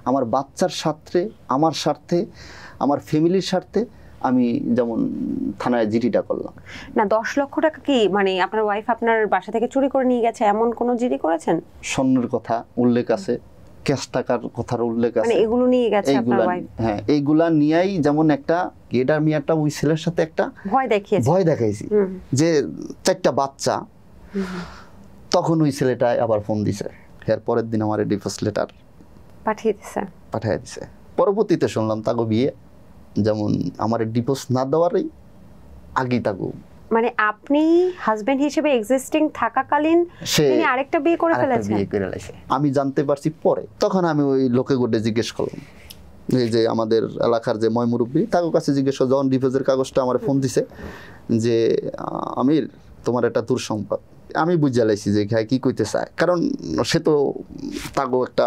আমার বাচ্চার স্বার্থে, আমার স্বার্থে, আমার ফ্যামিলির স্বার্থে আমি যেমন থানায় জিডিটা করলাম। না 10 লক্ষ টাকা কি মানে আপনার ওয়াইফ আপনার বাসা থেকে চুরি করে নিয়ে গেছে এমন কোন জিডি করেছেন? স্বর্ণের কথা উল্লেখ আছে, ক্যাশ টাকার কথার উল্লেখ আছে, মানে এগুলো নিয়ে গেছে আপনার ওয়াইফ? হ্যাঁ, এইগুলা নিয়েই যেমন একটা গেডার মিয়াটা ওই ছেলের সাথে একটা ভয় দেখাইছি যে 4টা বাচ্চা। তখন ওই ছেলেটা আবার ফোন দিছে, এর পরের দিন আমার ডিভোর্স লেটার পাঠিয়ে দিছে। পরবর্তীতে শুনলাম তাগো বিয়ে, যেমন আমার ডিভোর্স না দেওয়ারই আগেই তাগো, মানে আপনি হাজবেন্ড হিসেবে এক্সিস্টিং থাকাকালীন তিনি আরেকটা বিয়ে করে ফেলেছেন। আমি জানতে পারছি পরে। তখন আমি ওই লোকে গোটে জিজ্ঞেস করলাম, এই যে আমাদের এলাকার যে ময়মুরব্বী, তার কাছে জিজ্ঞেস করে যখন ডিভোর্সের কাগজটা আমার ফোন দিছে যে আমির তোমার একটা দুঃসংবাদ। আমি বুঝে লাইছি যে কি কইতে চায়, কারণ সে তো তাগো একটা